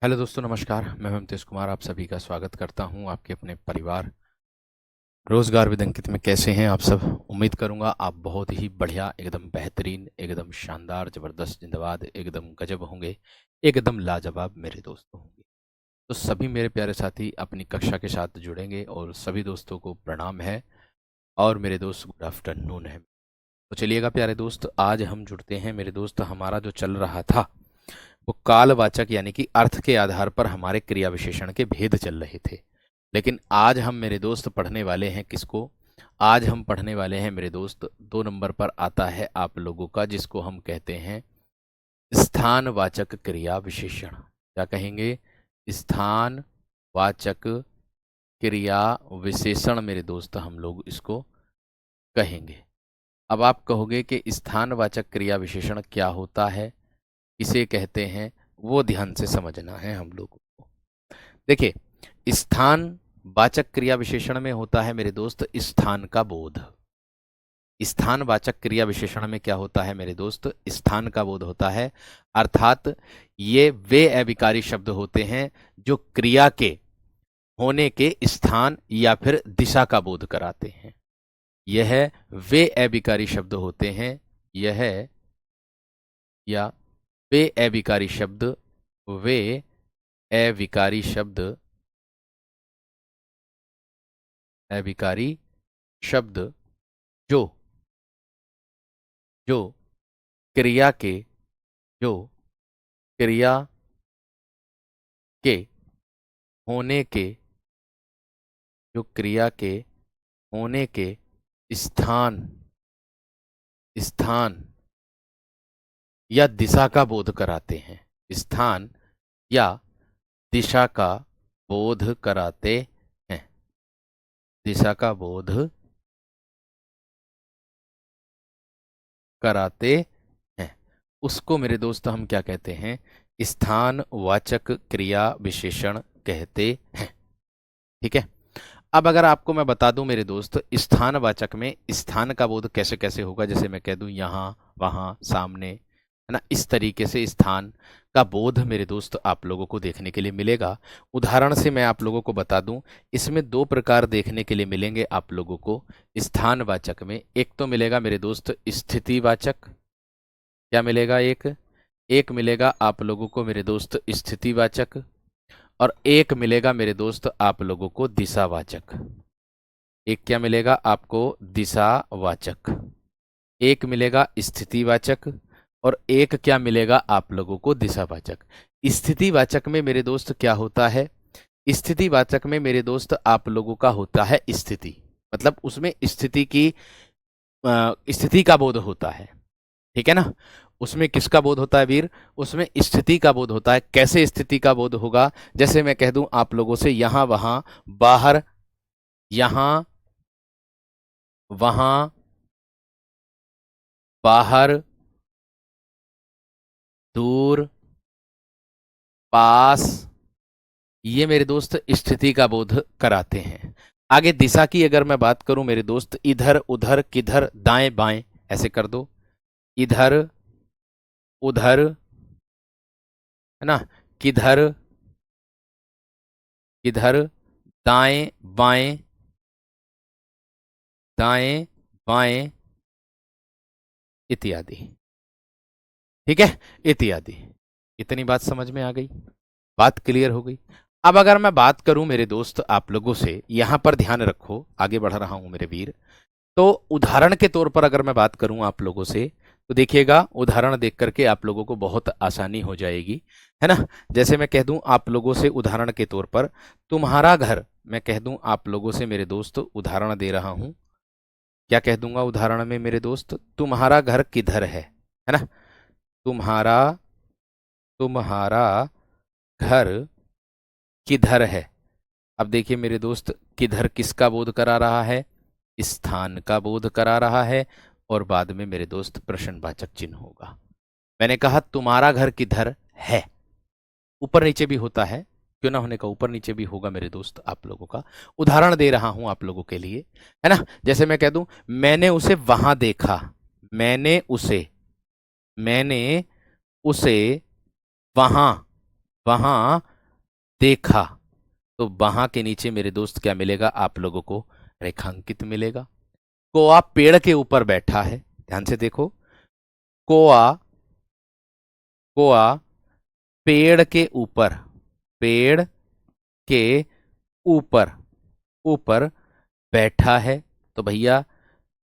Hello दोस्तों, नमस्कार। मैं हेमंतेश कुमार आप सभी का स्वागत करता हूं आपके अपने परिवार रोजगार विद अंकित में। कैसे हैं आप सब? उम्मीद करूंगा आप बहुत ही बढ़िया, एकदम बेहतरीन, एकदम शानदार, जबरदस्त, जिंदाबाद, एकदम गजब होंगे, एकदम लाजवाब मेरे दोस्त होंगे। तो सभी मेरे प्यारे साथी अपनी कक्षा के साथ जुड़ेंगे और सभी दोस्तों को प्रणाम है और मेरे दोस्त गुड आफ्टरनून है। तो चलिएगा प्यारे दोस्त, आज हम जुड़ते हैं मेरे दोस्त। हमारा जो चल रहा था वो कालवाचक यानी कि अर्थ के आधार पर हमारे क्रिया विशेषण के भेद चल रहे थे। लेकिन आज हम मेरे दोस्त पढ़ने वाले हैं किसको? आज हम पढ़ने वाले हैं मेरे दोस्त, 2 नंबर पर आता है आप लोगों का, जिसको हम कहते हैं स्थानवाचक क्रिया विशेषण। क्या कहेंगे? स्थानवाचक क्रिया विशेषण मेरे दोस्त, हम लोग इसको कहेंगे। अब आप कहोगे कि स्थानवाचक क्रिया विशेषण क्या होता है, इसे कहते हैं, वो ध्यान से समझना है हम लोगों को। देखिए, स्थान वाचक क्रिया विशेषण में होता है मेरे दोस्त स्थान का बोध। स्थान वाचक क्रिया विशेषण में क्या होता है मेरे दोस्त? स्थान का बोध होता है। अर्थात ये वे अविकारी शब्द होते हैं जो क्रिया के होने के स्थान या फिर दिशा का बोध कराते हैं। यह वे अविकारी शब्द होते हैं, यह या वे अविकारी शब्द, वे अविकारी शब्द, अविकारी शब्द जो जो क्रिया के जो क्रिया के होने के जो क्रिया के होने के स्थान स्थान या दिशा का बोध कराते हैं। स्थान या दिशा का बोध कराते हैं। दिशा का बोध कराते हैं, उसको मेरे दोस्त हम क्या कहते हैं? स्थानवाचक क्रिया विशेषण कहते हैं। ठीक है। अब अगर आपको मैं बता दूं मेरे दोस्त, स्थानवाचक में स्थान का बोध कैसे कैसे होगा, जैसे मैं कह दूं यहाँ, वहां, सामने, है ना, इस तरीके से स्थान का बोध मेरे दोस्त आप लोगों को देखने के लिए मिलेगा। उदाहरण से मैं आप लोगों को बता दूं, इसमें 2 प्रकार देखने के लिए मिलेंगे आप लोगों को स्थानवाचक में। एक तो मिलेगा मेरे दोस्त स्थितिवाचक। क्या मिलेगा? एक एक मिलेगा आप लोगों को मेरे दोस्त स्थितिवाचक, और एक मिलेगा मेरे दोस्त आप लोगों को दिशावाचक। एक क्या मिलेगा आपको? दिशावाचक। एक मिलेगा स्थितिवाचक और एक क्या मिलेगा आप लोगों को? दिशावाचक। स्थितिवाचक में मेरे दोस्त क्या होता है? स्थितिवाचक में मेरे दोस्त आप लोगों का होता है स्थिति, मतलब उसमें स्थिति की स्थिति का बोध होता है। ठीक है ना? उसमें किसका बोध होता है वीर? उसमें स्थिति का बोध होता है। कैसे स्थिति का बोध होगा? जैसे मैं कह दूं आप लोगों से, यहां, वहां, बाहर, यहां, वहां, बाहर, दूर, पास, ये मेरे दोस्त स्थिति का बोध कराते हैं। आगे दिशा की अगर मैं बात करूं मेरे दोस्त, इधर, उधर, किधर, दाएं, बाएं, ऐसे कर दो। इधर, उधर, है ना, किधर, किधर, दाएं, बाएं, दाएं, बाएं, इत्यादि। ठीक है, इत्यादि। इतनी बात समझ में आ गई? बात क्लियर हो गई? अब अगर मैं बात करूं मेरे दोस्त आप लोगों से, यहां पर ध्यान रखो, आगे बढ़ रहा हूं मेरे वीर। तो उदाहरण के तौर पर अगर मैं बात करूं आप लोगों से, तो देखिएगा, उदाहरण देख करके आप लोगों को बहुत आसानी हो जाएगी, है ना। जैसे मैं कह दूं आप लोगों से उदाहरण के तौर पर, तुम्हारा घर, मैं कह दूं आप लोगों से मेरे दोस्त, उदाहरण दे रहा हूं। क्या कह दूंगा उदाहरण में मेरे दोस्त? तुम्हारा घर किधर है ना। तुम्हारा तुम्हारा घर किधर है? अब देखिए मेरे दोस्त, किधर किसका बोध करा रहा है? स्थान का बोध करा रहा है, और बाद में मेरे दोस्त प्रश्नवाचक चिन्ह होगा। मैंने कहा तुम्हारा घर किधर है, ऊपर नीचे भी होता है, क्यों ना होने का, ऊपर नीचे भी होगा मेरे दोस्त आप लोगों का। उदाहरण दे रहा हूं आप लोगों के लिए, है ना। जैसे मैं कह दूं, मैंने उसे वहां देखा, मैंने उसे, मैंने उसे वहां वहां देखा, तो वहां के नीचे मेरे दोस्त क्या मिलेगा आप लोगों को? रेखांकित मिलेगा। कोआ पेड़ के ऊपर बैठा है, ध्यान से देखो। कोआ, कोआ पेड़ के ऊपर, पेड़ के ऊपर, ऊपर बैठा है, तो भैया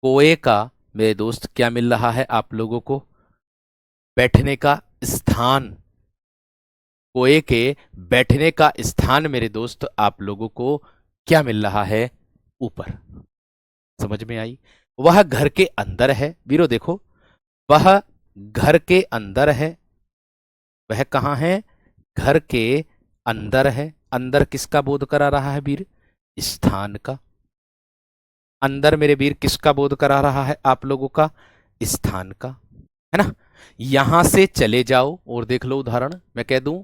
कोए का मेरे दोस्त क्या मिल रहा है आप लोगों को? बैठने का स्थान। कोए के बैठने का स्थान मेरे दोस्त आप लोगों को क्या मिल रहा है? ऊपर। समझ में आई? वह घर के अंदर है वीरो, देखो वह घर के अंदर है। वह कहाँ है? घर के अंदर है। अंदर किसका बोध करा रहा है वीर? स्थान का। अंदर मेरे वीर किसका बोध करा रहा है आप लोगों का? स्थान का, है ना। यहां से चले जाओ, और देख लो उदाहरण, मैं कह दूं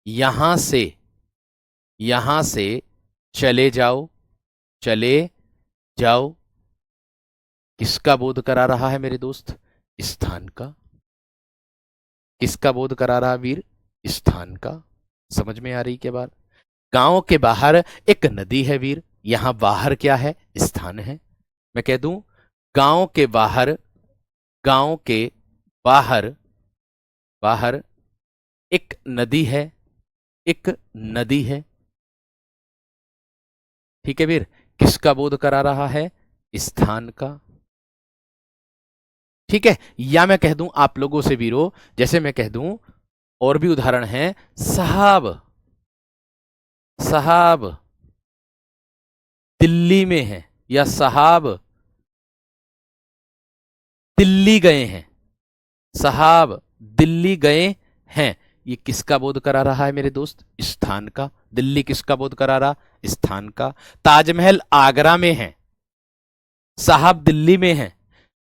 यहां से, यहां से चले जाओ, चले जाओ, किसका बोध करा रहा है मेरे दोस्त? स्थान का। किसका बोध करा रहा है वीर? स्थान का। समझ में आ रही क्या बात? गांव के बाहर एक नदी है वीर, यहां बाहर क्या है? स्थान है। मैं कह दूं गांव के बाहर, गांव के बाहर, बाहर एक नदी है, एक नदी है। ठीक है वीर, किसका बोध करा रहा है? स्थान का। ठीक है। या मैं कह दूं आप लोगों से वीरो, जैसे मैं कह दूं, और भी उदाहरण है, साहब, साहब दिल्ली में है, या साहब दिल्ली गए हैं, साहब दिल्ली गए हैं। ये किसका बोध करा रहा है मेरे दोस्त? स्थान का। दिल्ली किसका बोध करा रहा? स्थान का। ताजमहल आगरा में है, साहब दिल्ली में है,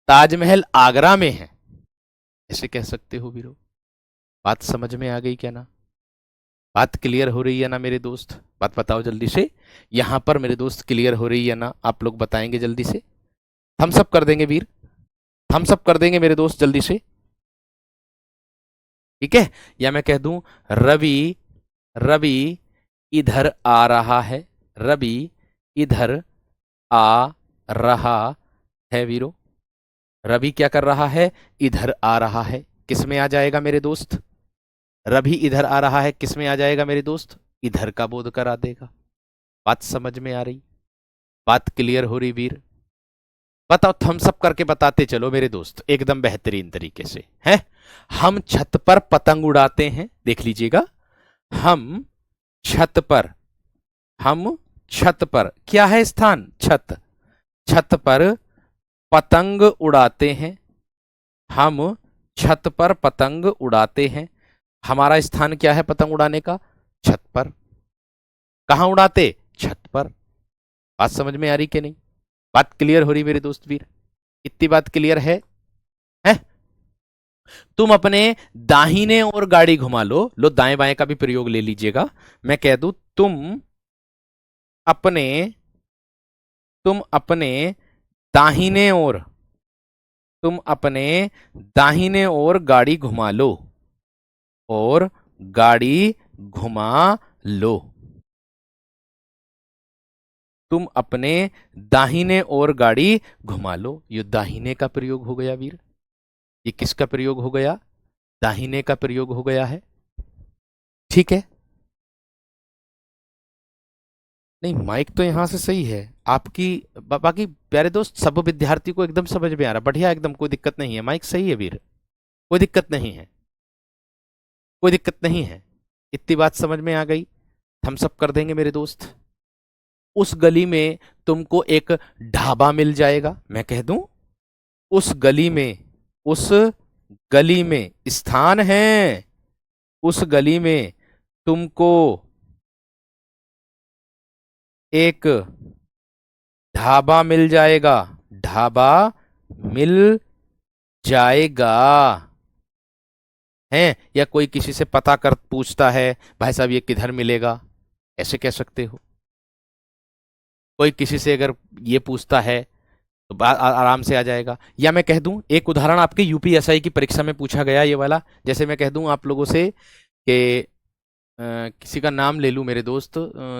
ताजमहल आगरा में है, ऐसे कह सकते हो वीरो। बात समझ में आ गई क्या ना? बात क्लियर हो रही है ना मेरे दोस्त? बात बताओ जल्दी से। यहां पर मेरे दोस्त क्लियर हो रही है ना? आप लोग बताएंगे जल्दी से, थम्स अप कर देंगे वीर, थम्स अप कर देंगे मेरे दोस्त जल्दी से। ठीक है। या मैं कह दूं रवि, रवि इधर आ रहा है, रवि इधर आ रहा है वीरो। रवि क्या कर रहा है? इधर आ रहा है। किस में आ जाएगा मेरे दोस्त? रवि इधर आ रहा है, किस में आ जाएगा मेरे दोस्त? इधर का बोध करा देगा। बात समझ में आ रही? बात क्लियर हो रही वीर? बताओ, थम्स अप करके बताते चलो मेरे दोस्त, एकदम बेहतरीन तरीके से हैं। हम छत पर पतंग उड़ाते हैं, देख लीजिएगा। हम छत पर, हम छत पर, क्या है स्थान? छत। छत पर पतंग उड़ाते हैं, हम छत पर पतंग उड़ाते हैं। हमारा स्थान क्या है पतंग उड़ाने का? छत पर। कहां उड़ाते? छत पर। बात समझ में आ रही कि नहीं? बात क्लियर हो रही मेरे दोस्त वीर? इतनी बात क्लियर है? तुम अपने दाहिने ओर गाड़ी घुमा लो, लो दाएं बाएं का भी प्रयोग ले लीजिएगा। मैं कह दूं अपने तुम अपने दाहिने ओर, तुम अपने दाहिने ओर गाड़ी घुमा लो, और गाड़ी घुमा लो। तुम अपने दाहिने ओर गाड़ी घुमा लो। ये दाहिने का प्रयोग हो गया वीर। ये किसका प्रयोग हो गया? दाहिने का प्रयोग हो गया है। ठीक है। नहीं, माइक तो यहां से सही है आपकी। बाकी प्यारे दोस्त, सब विद्यार्थी को एकदम समझ में आ रहा, बढ़िया एकदम, कोई दिक्कत नहीं है, माइक सही है वीर, कोई दिक्कत नहीं है, कोई दिक्कत नहीं है। इतनी बात समझ में आ गई? थम्स अप कर देंगे मेरे दोस्त। उस गली में तुमको एक ढाबा मिल जाएगा। मैं कह दूं उस गली में, उस गली में स्थान है, उस गली में तुमको एक ढाबा मिल जाएगा, ढाबा मिल जाएगा, है। या कोई किसी से पता कर पूछता है, भाई साहब ये किधर मिलेगा, ऐसे कह सकते हो। कोई किसी से अगर ये पूछता है तो आराम से आ जाएगा। या मैं कह दूं एक उदाहरण आपके यूपीएसआई की परीक्षा में पूछा गया ये वाला, जैसे मैं कह दूं आप लोगों से कि किसी का नाम ले लूं मेरे दोस्त,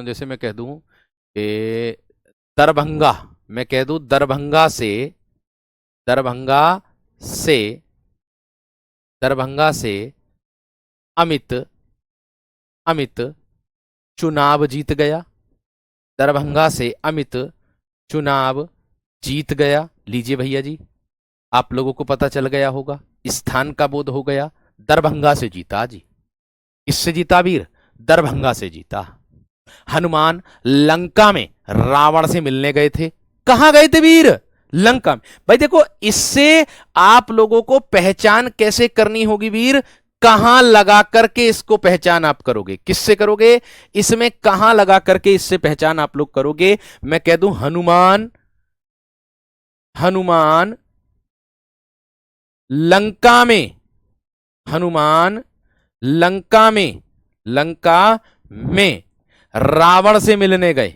जैसे मैं कह दूं कि दरभंगा, मैं कह दूं दरभंगा से, दरभंगा से, दरभंगा से अमित, अमित चुनाव जीत गया। दरभंगा से अमित चुनाव जीत गया। लीजिए भैया जी, आप लोगों को पता चल गया होगा, स्थान का बोध हो गया। दरभंगा से जीता जी। किससे जीता वीर? दरभंगा से जीता। हनुमान लंका में रावण से मिलने गए थे। कहां गए थे वीर? लंका में। भाई देखो, इससे आप लोगों को पहचान कैसे करनी होगी वीर? कहां लगा करके इसको पहचान आप करोगे? किससे करोगे? इसमें कहां लगा करके इससे पहचान आप लोग करोगे? मैं कह दूं हनुमान, हनुमान लंका में, हनुमान लंका में, लंका में रावण से मिलने गए।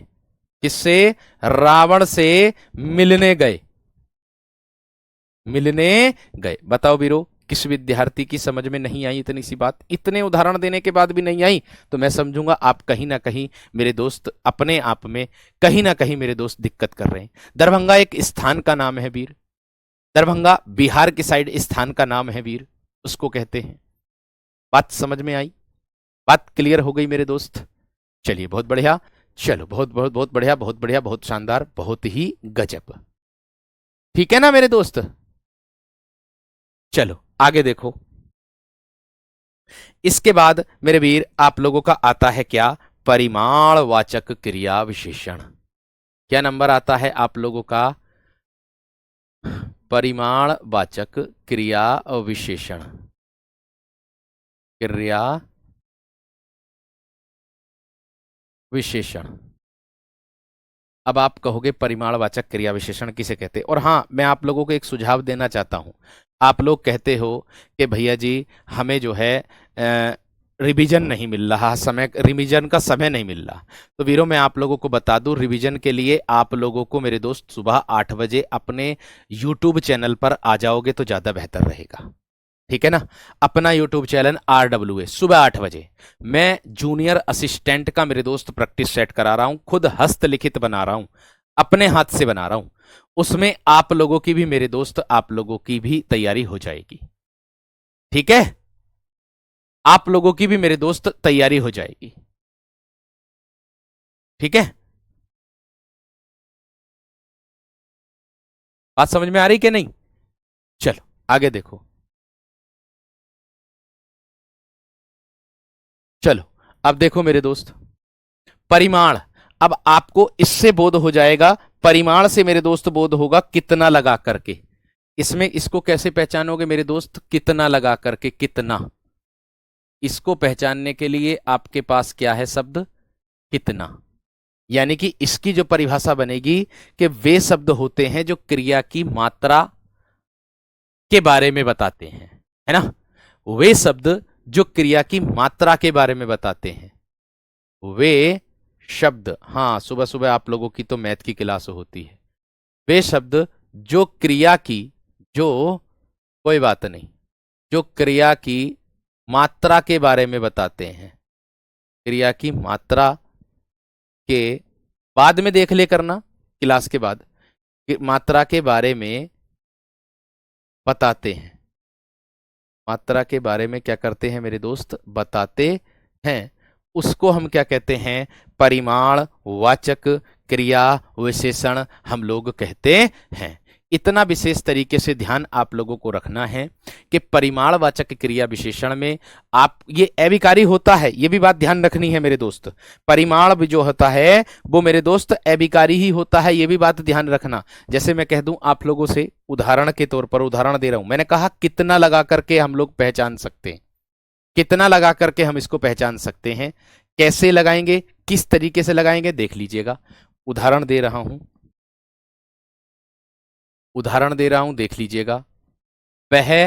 किससे? रावण से मिलने गए, मिलने गए। बताओ वीरो, किस विद्यार्थी की समझ में नहीं आई इतनी सी बात? इतने उदाहरण देने के बाद भी नहीं आई तो मैं समझूंगा आप कहीं ना कहीं मेरे दोस्त अपने आप में कहीं ना कहीं मेरे दोस्त दिक्कत कर रहे हैं। दरभंगा एक स्थान का नाम है वीर। दरभंगा बिहार की साइड स्थान का नाम है वीर, उसको कहते हैं। बात समझ में आई? बात क्लियर हो गई मेरे दोस्त? चलिए बहुत बढ़िया, चलो बहुत बहुत बहुत बढ़िया, बहुत बढ़िया, बहुत शानदार, बहुत ही गजब। ठीक है ना मेरे दोस्त? चलो आगे देखो। इसके बाद मेरे वीर आप लोगों का आता है क्या? परिमाणवाचक क्रिया विशेषण। क्या नंबर आता है आप लोगों का? परिमाणवाचक क्रिया विशेषण, क्रिया विशेषण। अब आप कहोगे परिमाणवाचक क्रिया विशेषण किसे कहते हैं? और हाँ, मैं आप लोगों को एक सुझाव देना चाहता हूं। आप लोग कहते हो कि भैया जी हमें जो है रिवीजन नहीं मिल रहा, समय रिवीजन का समय नहीं मिल रहा। तो वीरों मैं आप लोगों को बता दूं, रिवीजन के लिए आप लोगों को मेरे दोस्त सुबह 8 बजे अपने यूट्यूब चैनल पर आ जाओगे तो ज़्यादा बेहतर रहेगा। ठीक है ना? अपना यूट्यूब चैनल RWA, सुबह 8 बजे मैं जूनियर असिस्टेंट का मेरे दोस्त प्रैक्टिस सेट करा रहा हूं, खुद हस्तलिखित बना रहा हूं, अपने हाथ से बना रहा हूं। उसमें आप लोगों की भी मेरे दोस्त, आप लोगों की भी तैयारी हो जाएगी। ठीक है? आप लोगों की भी मेरे दोस्त तैयारी हो जाएगी। ठीक है? बात समझ में आ रही कि नहीं? चलो आगे देखो। चलो अब देखो मेरे दोस्त, परिमाण। अब आपको इससे बोध हो जाएगा, परिमाण से मेरे दोस्त बोध होगा कितना लगा करके। इसमें इसको कैसे पहचानोगे मेरे दोस्त? कितना लगा करके, कितना। इसको पहचानने के लिए आपके पास क्या है शब्द? कितना। यानी कि इसकी जो परिभाषा बनेगी कि वे शब्द होते हैं जो क्रिया की मात्रा के बारे में बताते हैं, है ना? वे शब्द जो क्रिया की मात्रा के बारे में बताते हैं, वे शब्द। हाँ, सुबह सुबह आप लोगों की तो मैथ की क्लास होती है। वे शब्द जो क्रिया की, जो, कोई बात नहीं, जो क्रिया की मात्रा के बारे में बताते हैं। क्रिया की मात्रा के बाद में देख ले करना, क्लास के बाद, कि मात्रा के बारे में बताते हैं। मात्रा के बारे में क्या करते हैं मेरे दोस्त? बताते हैं। उसको हम क्या कहते हैं? परिमाण वाचक क्रिया विशेषण हम लोग कहते हैं। इतना विशेष तरीके से ध्यान आप लोगों को रखना है कि परिमाणवाचक क्रिया विशेषण में आप, ये अभिकारी होता है, ये भी बात ध्यान रखनी है मेरे दोस्त। परिमाण भी जो होता है वो मेरे दोस्त अभिकारी ही होता है, ये भी बात ध्यान रखना। जैसे मैं कह दूं आप लोगों से, उदाहरण के तौर पर उदाहरण दे रहा हूं, मैंने कहा कितना लगा करके हम लोग पहचान सकते हैं। कितना लगा करके हम इसको पहचान सकते हैं। कैसे लगाएंगे, किस तरीके से लगाएंगे, देख लीजिएगा। उदाहरण दे रहा हूं, उदाहरण दे रहा हूं, देख लीजिएगा। वह,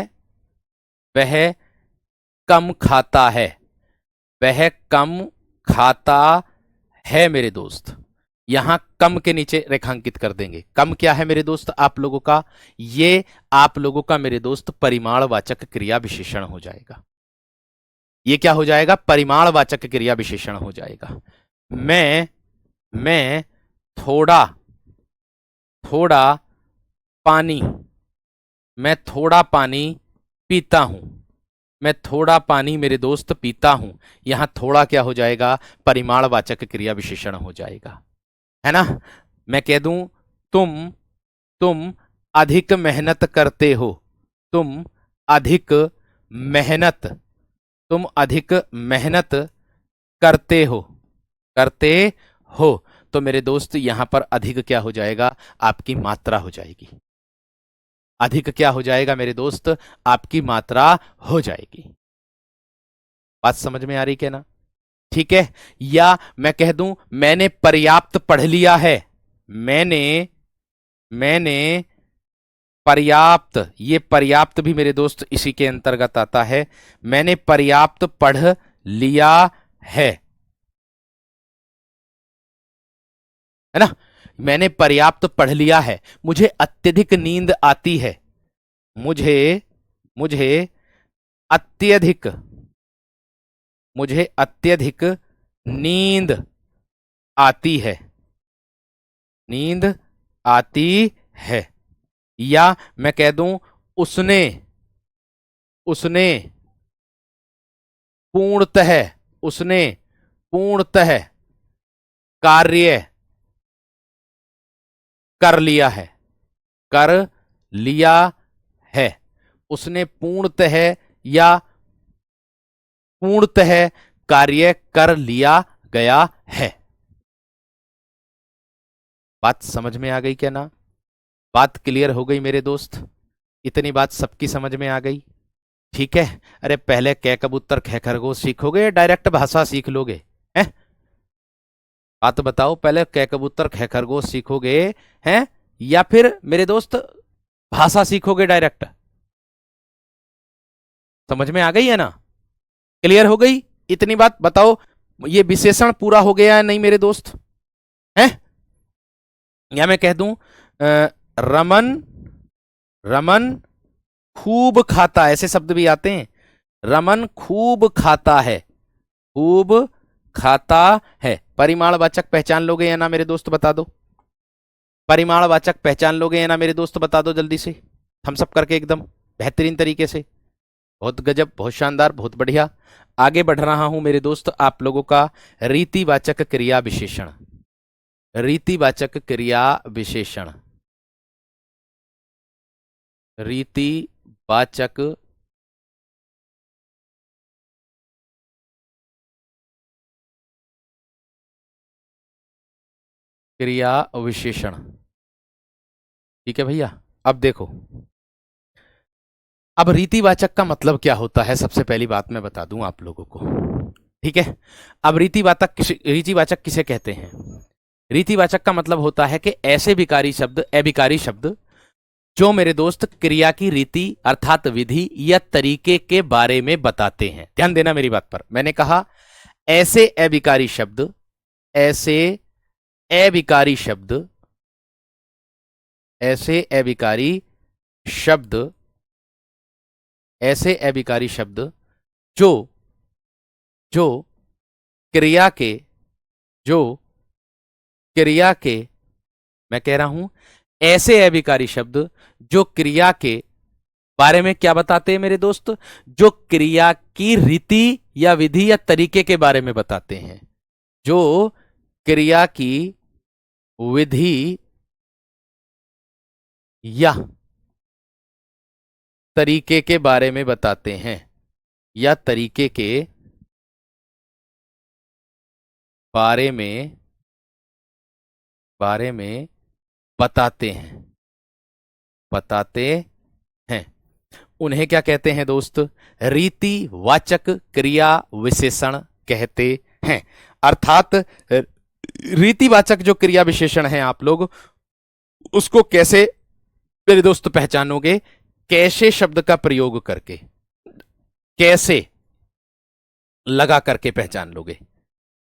वह कम खाता है, वह कम खाता है मेरे दोस्त। यहां कम के नीचे रेखांकित कर देंगे। कम क्या है मेरे दोस्त आप लोगों का? ये आप लोगों का मेरे दोस्त परिमाणवाचक क्रिया विशेषण हो जाएगा। ये क्या हो जाएगा? परिमाणवाचक क्रिया विशेषण हो जाएगा। मैं थोड़ा थोड़ा पानी मैं थोड़ा पानी पीता हूं। मैं थोड़ा पानी मेरे दोस्त पीता हूं। यहां थोड़ा क्या हो जाएगा? परिमाणवाचक क्रिया विशेषण हो जाएगा, है ना। मैं कह दूं तुम अधिक मेहनत करते हो। तुम अधिक मेहनत तुम अधिक मेहनत करते हो करते हो। तो मेरे दोस्त यहां पर अधिक क्या हो जाएगा? आपकी मात्रा हो जाएगी। अधिक क्या हो जाएगा मेरे दोस्त? आपकी मात्रा हो जाएगी। बात समझ में आ रही क्या ना? ठीक है। या मैं कह दूं मैंने पर्याप्त पढ़ लिया है। मैंने मैंने पर्याप्त, ये पर्याप्त भी मेरे दोस्त इसी के अंतर्गत आता है। मैंने पर्याप्त पढ़ लिया है है ना। मैंने पर्याप्त पढ़ लिया है। मुझे अत्यधिक नींद आती है। मुझे मुझे अत्यधिक मुझे अत्यधिक नींद आती है। नींद आती है। या मैं कह दूं उसने उसने पूर्णतः उसने पूर्णतः कार्य कर लिया है। कर लिया है। उसने पूर्णतः या पूर्णतः कार्य कर लिया गया है। बात समझ में आ गई क्या ना? बात क्लियर हो गई मेरे दोस्त? इतनी बात सबकी समझ में आ गई? ठीक है। अरे पहले कै कबूतर ख खरगोश सीखोगे या डायरेक्ट भाषा सीख लोगे? हैं? बात बताओ, पहले कै कबूतर ख खरगोश सीखोगे हैं या फिर मेरे दोस्त भाषा सीखोगे डायरेक्ट? समझ में आ गई है ना? क्लियर हो गई? इतनी बात बताओ, ये विशेषण पूरा हो गया है नहीं मेरे दोस्त? है? या मैं कह दूं रमन रमन खूब खाता, ऐसे शब्द भी आते हैं। रमन खूब खाता है। खूब खाता है। परिमाणवाचक पहचान लोगे या ना मेरे दोस्त? बता दो। परिमाणवाचक पहचान लोगे या ना मेरे दोस्त? बता दो जल्दी से, हम सब करके एकदम बेहतरीन तरीके से। बहुत गजब, बहुत शानदार, बहुत बढ़िया। आगे बढ़ रहा हूं मेरे दोस्त आप लोगों का रीतिवाचक क्रिया विशेषण। रीतिवाचक क्रिया विशेषण। रीतिवाचक क्रिया विशेषण। ठीक है भैया। अब देखो, अब रीतिवाचक का मतलब क्या होता है, सबसे पहली बात मैं बता दूं आप लोगों को। ठीक है। अब रीतिवाचक किसे कहते हैं? रीतिवाचक का मतलब होता है कि ऐसे विकारी शब्द, अविकारी शब्द जो मेरे दोस्त क्रिया की रीति अर्थात विधि या तरीके के बारे में बताते हैं। ध्यान देना मेरी बात पर। मैंने कहा ऐसे अविकारी शब्द, ऐसे अविकारी शब्द, ऐसे अविकारी शब्द, ऐसे अविकारी शब्द जो जो क्रिया के जो क्रिया के मैं कह रहा हूं ऐसे अविकारी शब्द जो क्रिया के बारे में क्या बताते हैं मेरे दोस्त? जो क्रिया की रीति या विधि या तरीके के बारे में बताते हैं। जो क्रिया की विधि या तरीके के बारे में बताते हैं, या तरीके के बारे में बताते हैं। उन्हें क्या कहते हैं दोस्त? रीतिवाचक क्रिया विशेषण कहते हैं। अर्थात रीतिवाचक जो क्रिया विशेषण है आप लोग उसको कैसे मेरे दोस्त पहचानोगे? कैसे शब्द का प्रयोग करके, कैसे लगा करके पहचान लोगे।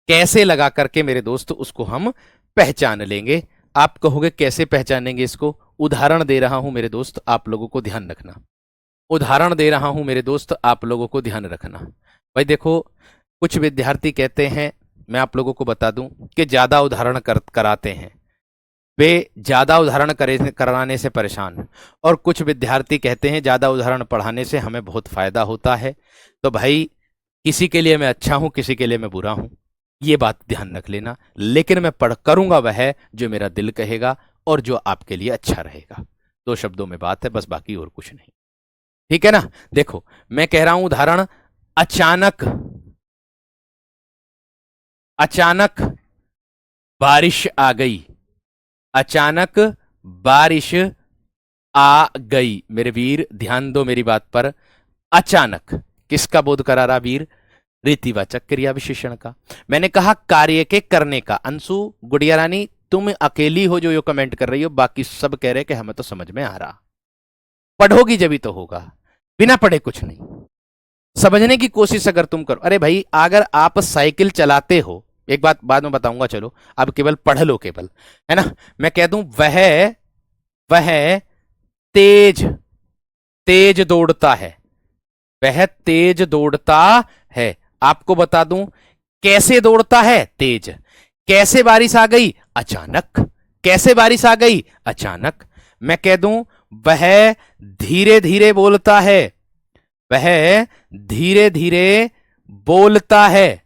कैसे लगा करके मेरे दोस्त उसको हम पहचान लेंगे। आप कहोगे कैसे पहचानेंगे इसको? उदाहरण दे रहा हूं मेरे दोस्त, आप लोगों को ध्यान रखना। उदाहरण दे रहा हूं मेरे दोस्त, आप लोगों को ध्यान रखना। भाई देखो, कुछ विद्यार्थी कहते हैं, मैं आप लोगों को बता दूं कि ज्यादा उदाहरण कराते हैं, वे ज्यादा उदाहरण कराने से परेशान। और कुछ विद्यार्थी कहते हैं ज्यादा उदाहरण पढ़ाने से हमें बहुत फायदा होता है। तो भाई, किसी के लिए मैं अच्छा हूं, किसी के लिए मैं बुरा हूं, ये बात ध्यान रख लेना। लेकिन मैं पढ़ करूंगा वह जो मेरा दिल कहेगा और जो आपके लिए अच्छा रहेगा। दो शब्दों में बात है बस, बाकी और कुछ नहीं। ठीक है ना। देखो, मैं कह रहा हूं उदाहरण, अचानक अचानक बारिश आ गई। अचानक बारिश आ गई। मेरे वीर ध्यान दो मेरी बात पर। अचानक किसका बोध करा रहा वीर? रीतिवाचक क्रिया विशेषण का। मैंने कहा कार्य के करने का। अंशु, गुड़िया रानी, तुम अकेली हो जो ये कमेंट कर रही हो, बाकी सब कह रहे कि हमें तो समझ में आ रहा। पढ़ोगी जब ही तो होगा, बिना पढ़े कुछ नहीं। समझने की कोशिश अगर तुम करो, अरे भाई अगर आप साइकिल चलाते हो, एक बात बाद में बताऊंगा, चलो अब केवल पढ़ लो केवल, है ना। मैं कह दूं वह तेज तेज दौड़ता है। वह तेज दौड़ता है। आपको बता दूं कैसे दौड़ता है? तेज। कैसे बारिश आ गई? अचानक। कैसे बारिश आ गई? अचानक। मैं कह दूं वह धीरे धीरे बोलता है। वह धीरे धीरे बोलता है।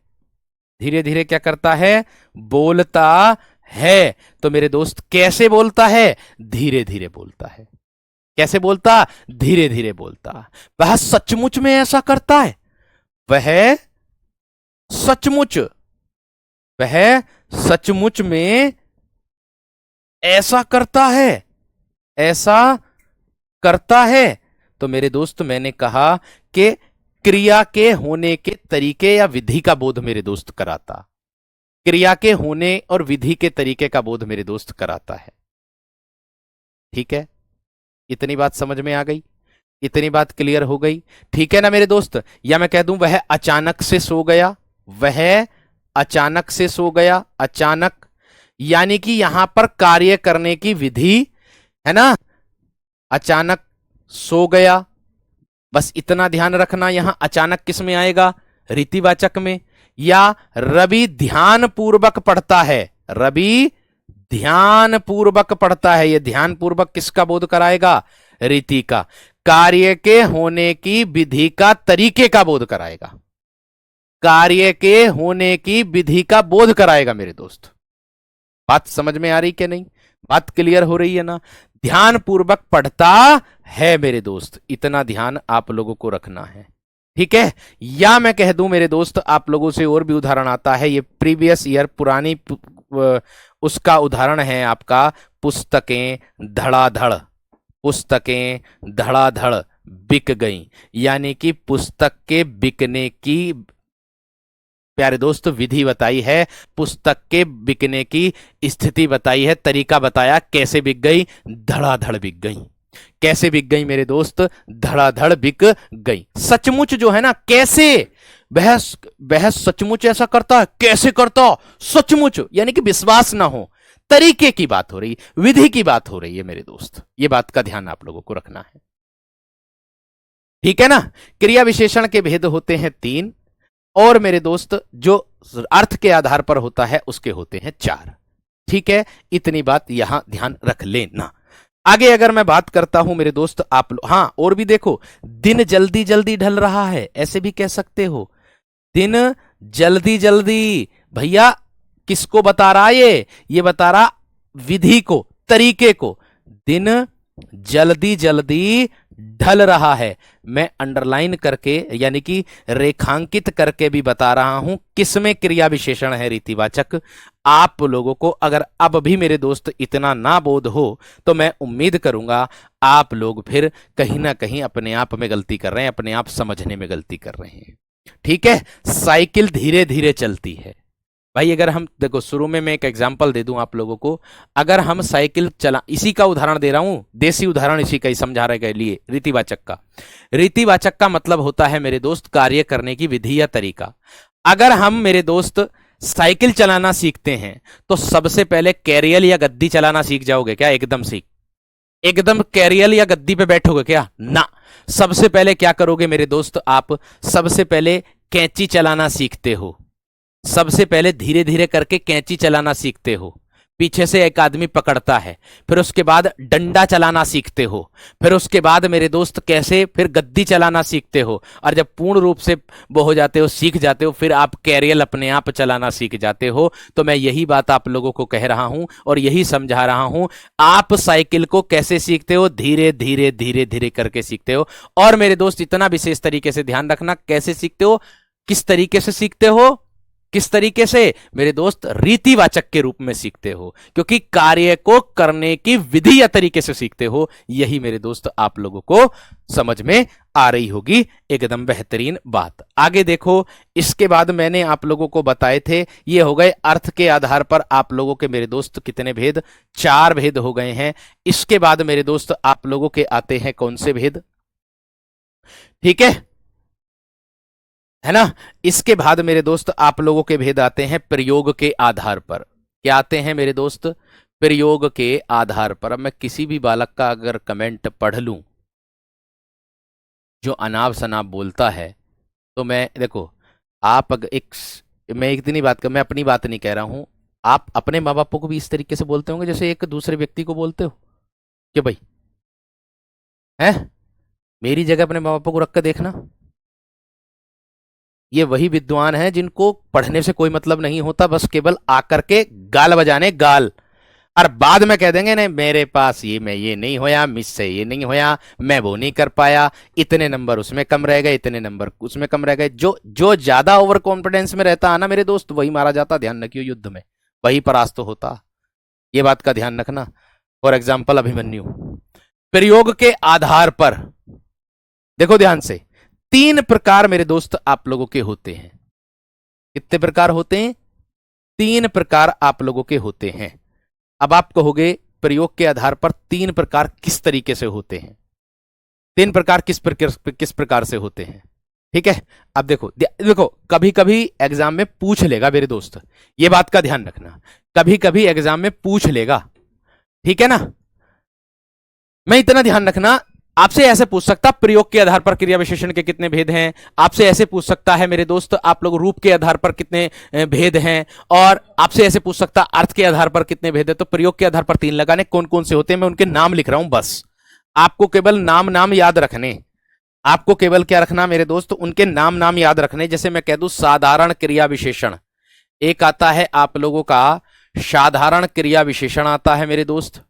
धीरे धीरे क्या करता है? बोलता है। तो मेरे दोस्त कैसे बोलता है? धीरे धीरे बोलता है। कैसे बोलता? धीरे धीरे बोलता। वह सचमुच में ऐसा करता है। वह सचमुच वह सचमुच में ऐसा करता है। ऐसा करता है। तो मेरे दोस्त मैंने कहा कि क्रिया के होने के तरीके या विधि का बोध मेरे दोस्त कराता। क्रिया के होने और विधि के तरीके का बोध मेरे दोस्त कराता है। ठीक है, इतनी बात समझ में आ गई? इतनी बात क्लियर हो गई? ठीक है ना मेरे दोस्त। या मैं कह दूं वह अचानक से सो गया। वह अचानक से सो गया। अचानक यानी कि यहां पर कार्य करने की विधि है ना। अचानक सो गया, बस इतना ध्यान रखना। यहां अचानक किस में आएगा? रीतिवाचक में। या रवि ध्यान पूर्वक पढ़ता है। रवि ध्यान पूर्वक पढ़ता है। यह ध्यान पूर्वक किसका बोध कराएगा? रीति का। कार्य के होने की विधि का तरीके का बोध कराएगा। कार्य के होने की विधि का बोध कराएगा मेरे दोस्त। बात समझ में आ रही कि नहीं? बात क्लियर हो रही है ना? ध्यान पूर्वक पढ़ता है मेरे दोस्त, इतना ध्यान आप लोगों को रखना है। ठीक है। या मैं कह दूं मेरे दोस्त, आप लोगों से और भी उदाहरण आता है। ये प्रीवियस ईयर पुरानी उसका उदाहरण है आपका, पुस्तकें धड़ाधड़। पुस्तकें धड़ाधड़ बिक गई। यानी कि पुस्तक के बिकने की प्यारे दोस्त विधि बताई है। पुस्तक के बिकने की स्थिति बताई है। तरीका बताया कैसे बिक गई? धड़ाधड़ बिक गई। कैसे बिक गई मेरे दोस्त? धड़ाधड़ बिक गई। सचमुच जो है ना, कैसे वह सचमुच ऐसा करता है। कैसे करता? सचमुच, यानी कि विश्वास ना हो। तरीके की बात हो रही, विधि की बात हो रही है मेरे दोस्त। ये बात का ध्यान आप लोगों को रखना है। ठीक है ना। क्रिया विशेषण के भेद होते हैं 3, और मेरे दोस्त जो अर्थ के आधार पर होता है उसके होते हैं 4। ठीक है, इतनी बात यहां ध्यान रख लेना। आगे अगर मैं बात करता हूं मेरे दोस्त, आप हाँ और भी देखो, दिन जल्दी जल्दी ढल रहा है, ऐसे भी कह सकते हो। दिन जल्दी जल्दी, भैया किसको बता रहा? ये बता रहा विधि को, तरीके को। दिन जल्दी जल्दी ढल रहा है। मैं अंडरलाइन करके यानी कि रेखांकित करके भी बता रहा हूं किसमें क्रिया विशेषण है रीतिवाचक। आप लोगों को अगर अब भी मेरे दोस्त इतना ना बोध हो तो मैं उम्मीद करूंगा आप लोग फिर कहीं ना कहीं अपने आप में गलती कर रहे हैं, अपने आप समझने में गलती कर रहे हैं। ठीक है। साइकिल धीरे धीरे चलती है। भाई अगर हम देखो, शुरू में मैं एक एग्जांपल दे दूं आप लोगों को। अगर हम साइकिल चला, इसी का उदाहरण दे रहा हूं, देसी उदाहरण इसी का ही समझाने के लिए, रीतिवाचक का। रीतिवाचक का मतलब होता है मेरे दोस्त कार्य करने की विधि या तरीका। अगर हम मेरे दोस्त साइकिल चलाना सीखते हैं तो सबसे पहले कैरियल या गद्दी चलाना सीख जाओगे क्या? एकदम कैरियल या गद्दी पे बैठोगे क्या? ना। सबसे पहले क्या करोगे मेरे दोस्त? आप सबसे पहले कैंची चलाना सीखते हो। सबसे पहले धीरे धीरे करके कैंची चलाना सीखते हो, पीछे से एक आदमी पकड़ता है, फिर उसके बाद डंडा चलाना सीखते हो, फिर उसके बाद मेरे दोस्त कैसे फिर गद्दी चलाना सीखते हो, और जब पूर्ण रूप से वो हो जाते हो, सीख जाते हो, फिर आप कैरियल अपने आप चलाना सीख जाते हो। तो मैं यही बात आप लोगों को कह रहा हूं और यही समझा रहा हूं। आप साइकिल को कैसे सीखते हो? धीरे धीरे धीरे धीरे करके सीखते हो। और मेरे दोस्त इतना विशेष तरीके से ध्यान रखना, कैसे सीखते हो, किस तरीके से सीखते हो, किस तरीके से मेरे दोस्त? रीतिवाचक के रूप में सीखते हो, क्योंकि कार्य को करने की विधि या तरीके से सीखते हो। यही मेरे दोस्त आप लोगों को समझ में आ रही होगी। एकदम बेहतरीन बात। आगे देखो, इसके बाद मैंने आप लोगों को बताए थे, ये हो गए अर्थ के आधार पर आप लोगों के मेरे दोस्त कितने भेद? 4 भेद हो गए हैं। इसके बाद मेरे दोस्त आप लोगों के आते हैं कौन से भेद? ठीक है ना? इसके बाद मेरे दोस्त आप लोगों के भेद आते हैं प्रयोग के आधार पर। क्या आते हैं मेरे दोस्त? प्रयोग के आधार पर। अब मैं किसी भी बालक का अगर कमेंट पढ़ लूं जो अनाप शनाप बोलता है, तो मैं देखो, आप अगर मैं एक दिन ही बात कर, मैं अपनी बात नहीं कह रहा हूं, आप अपने माँ बापों को भी इस तरीके से बोलते होंगे जैसे एक दूसरे व्यक्ति को बोलते हो कि भाई है। मेरी जगह अपने माँ बापों को रख कर देखना। ये वही विद्वान हैं जिनको पढ़ने से कोई मतलब नहीं होता, बस केवल आकर के गाल बजाने गाल, और बाद में कह देंगे नहीं मेरे पास ये, मैं ये नहीं होया, मिस से ये नहीं होया, मैं वो नहीं कर पाया, इतने नंबर उसमें कम रह गए, इतने नंबर उसमें कम रह गए। जो जो ज्यादा ओवर कॉन्फिडेंस में रहता है ना मेरे दोस्त, वही मारा जाता। ध्यान रखियो, युद्ध में वही परास्त होता। ये बात का ध्यान रखना। For example Abhimanyu. प्रयोग के आधार पर देखो ध्यान से, 3 प्रकार मेरे दोस्त आप लोगों के होते हैं। कितने प्रकार होते हैं? 3 प्रकार आप लोगों के होते हैं। अब आप कहोगे प्रयोग के आधार पर 3 प्रकार किस तरीके से होते हैं? 3 प्रकार किस प्रकार से होते हैं? ठीक है। अब देखो देखो, कभी कभी एग्जाम में पूछ लेगा मेरे दोस्त, ये बात का ध्यान रखना, कभी कभी एग्जाम में पूछ लेगा। ठीक है ना? मैं इतना ध्यान रखना, आपसे ऐसे पूछ सकता प्रयोग के आधार पर क्रिया विशेषण के कितने भेद हैं, आपसे ऐसे पूछ सकता है मेरे दोस्त आप लोग रूप के आधार पर कितने भेद हैं, और आपसे ऐसे पूछ सकता अर्थ के आधार पर कितने भेद है। तो प्रयोग के आधार पर 3 लगाने, कौन कौन से होते हैं मैं उनके नाम लिख रहा हूं, बस आपको केवल नाम नाम याद रखने। आपको केवल क्या रखना मेरे दोस्त? उनके नाम नाम याद रखने। जैसे मैं कह दूं साधारण क्रिया विशेषण, एक आता है आप लोगों का साधारण क्रिया विशेषण आता है मेरे दोस्त।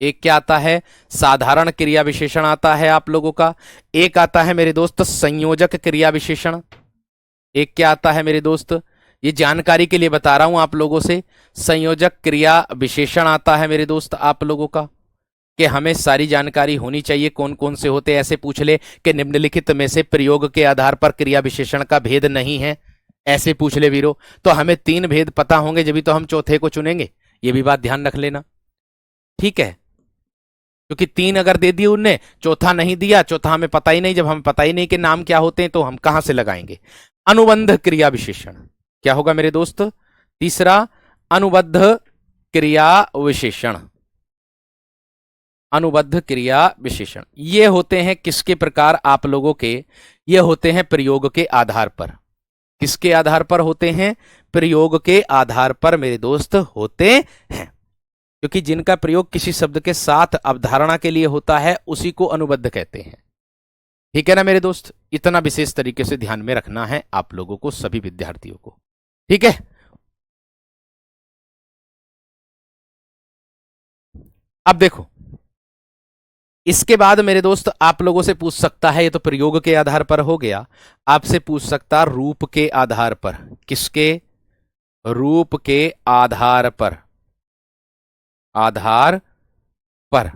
एक क्या आता है? साधारण क्रिया विशेषण आता है आप लोगों का। एक आता है मेरे दोस्त संयोजक क्रिया विशेषण। एक क्या आता है मेरे दोस्त? ये जानकारी के लिए बता रहा हूं आप लोगों से, संयोजक क्रिया विशेषण आता है मेरे दोस्त आप लोगों का, कि हमें सारी जानकारी होनी चाहिए कौन कौन से होते। ऐसे पूछ ले कि निम्नलिखित में से प्रयोग के आधार पर क्रिया विशेषण का भेद नहीं है, ऐसे पूछ ले वीरो, तो हमें 3 भेद पता होंगे, जब भी तो हम चौथे को चुनेंगे। ये भी बात ध्यान रख लेना। ठीक है? क्योंकि 3 अगर दे दिए उनने, चौथा नहीं दिया, चौथा हमें पता ही नहीं, जब हमें पता ही नहीं कि नाम क्या होते हैं तो हम कहां से लगाएंगे? अनुबंध क्रिया विशेषण क्या होगा मेरे दोस्त? तीसरा, अनुबद्ध क्रिया विशेषण। अनुबद्ध क्रिया विशेषण ये होते हैं किसके प्रकार आप लोगों के? ये होते हैं प्रयोग के आधार पर। किसके आधार पर होते हैं? प्रयोग के आधार पर मेरे दोस्त होते हैं, क्योंकि जिनका प्रयोग किसी शब्द के साथ अवधारणा के लिए होता है उसी को अनुबद्ध कहते हैं। ठीक है ना मेरे दोस्त? इतना विशेष तरीके से ध्यान में रखना है आप लोगों को, सभी विद्यार्थियों को। ठीक है? अब देखो, इसके बाद मेरे दोस्त आप लोगों से पूछ सकता है, ये तो प्रयोग के आधार पर हो गया, आपसे पूछ सकता रूप के आधार पर। किसके? रूप के आधार पर। आधार पर।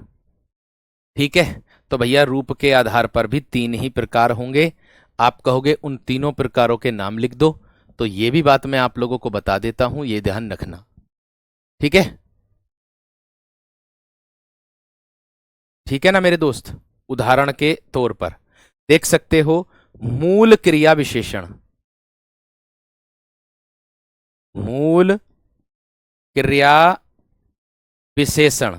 ठीक है? तो भैया रूप के आधार पर भी 3 ही प्रकार होंगे। आप कहोगे उन तीनों प्रकारों के नाम लिख दो, तो ये भी बात मैं आप लोगों को बता देता हूं, ये ध्यान रखना। ठीक है? ठीक है ना मेरे दोस्त? उदाहरण के तौर पर देख सकते हो, मूल क्रिया विशेषण। मूल क्रिया विशेषण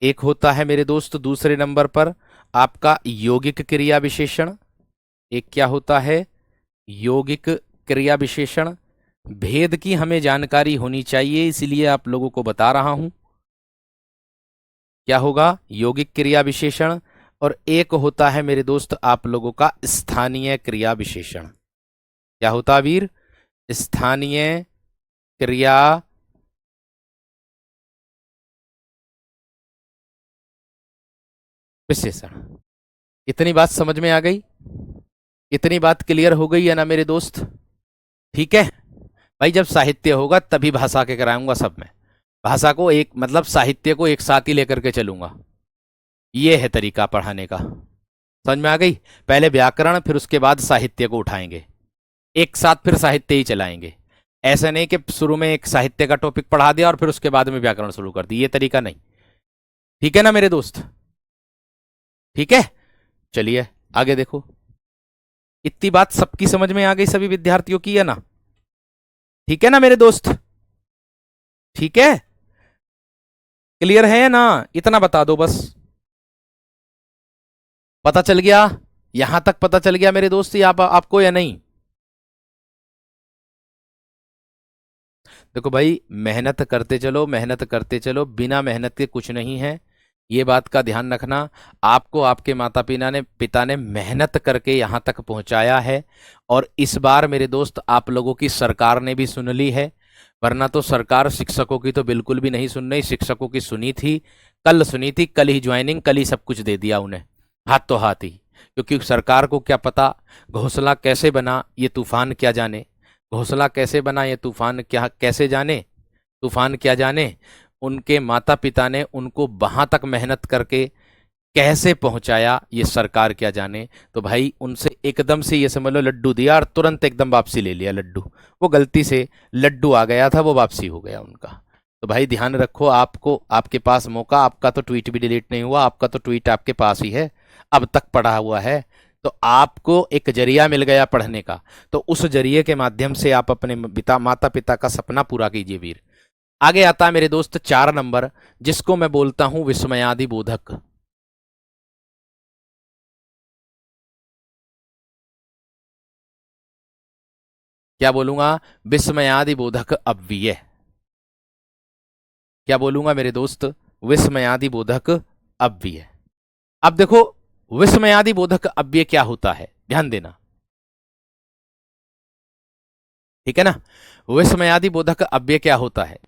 एक होता है मेरे दोस्त दूसरे नंबर पर आपका यौगिक क्रिया विशेषण। एक क्या होता है? यौगिक क्रिया विशेषण। भेद की हमें जानकारी होनी चाहिए, इसलिए आप लोगों को बता रहा हूं। क्या होगा? यौगिक क्रिया विशेषण। और एक होता है मेरे दोस्त आप लोगों का स्थानीय क्रिया विशेषण। क्या होता है वीर? स्थानीय क्रिया विशेषण। इतनी बात समझ में आ गई? इतनी बात क्लियर हो गई है ना मेरे दोस्त? ठीक है भाई, जब साहित्य होगा तभी भाषा के कराऊंगा सब में। भाषा को एक मतलब साहित्य को एक साथ ही लेकर के चलूंगा। ये है तरीका पढ़ाने का। समझ में आ गई? पहले व्याकरण, फिर उसके बाद साहित्य को उठाएंगे, एक साथ फिर साहित्य ही चलाएंगे। ऐसा नहीं कि शुरू में एक साहित्य का टॉपिक पढ़ा दिया और फिर उसके बाद में व्याकरण शुरू कर दी, ये तरीका नहीं। ठीक है ना मेरे दोस्त? ठीक है, चलिए आगे देखो। इतनी बात सबकी समझ में आ गई, सभी विद्यार्थियों की है ना? ठीक है ना मेरे दोस्त? ठीक है, क्लियर है ना? इतना बता दो बस। पता चल गया? यहां तक पता चल गया मेरे दोस्त आपको या नहीं? देखो भाई, मेहनत करते चलो, मेहनत करते चलो, बिना मेहनत के कुछ नहीं है, ये बात का ध्यान रखना। आपको आपके माता पिता ने मेहनत करके यहां तक पहुंचाया है, और इस बार मेरे दोस्त आप लोगों की सरकार ने भी सुन ली है। वरना तो सरकार शिक्षकों की तो बिल्कुल भी नहीं सुन रही। शिक्षकों की सुनी थी, कल सुनी थी, कल ही ज्वाइनिंग, कल ही सब कुछ दे दिया उन्हें, हाथ तो हाथ ही। क्योंकि सरकार को क्या पता घोंसला कैसे बना ये तूफान क्या जाने, घोंसला कैसे बना ये तूफान क्या कैसे जाने, तूफान क्या जाने। उनके माता पिता ने उनको वहां तक मेहनत करके कैसे पहुंचाया ये सरकार क्या जाने। तो भाई उनसे एकदम से ये समझ लो लड्डू दिया और तुरंत एकदम वापसी ले लिया लड्डू। वो गलती से लड्डू आ गया था, वो वापसी हो गया उनका। तो भाई ध्यान रखो, आपको आपके पास मौका, आपका तो ट्वीट भी डिलीट नहीं हुआ, आपका तो ट्वीट आपके पास ही है, अब तक पढ़ा हुआ है। तो आपको एक जरिया मिल गया पढ़ने का, तो उस जरिए के माध्यम से आप अपने माता पिता का सपना पूरा कीजिए वीर। आगे आता है मेरे दोस्त 4 नंबर, जिसको मैं बोलता हूं विस्मयादि बोधक। क्या बोलूंगा? विस्मयादि बोधक अव्यय। क्या बोलूंगा मेरे दोस्त? विस्मयादि बोधक अव्यय। अब देखो, विस्मयादि बोधक अव्यय क्या होता है, ध्यान देना। ठीक है ना? विस्मयादि बोधक अव्यय क्या होता है?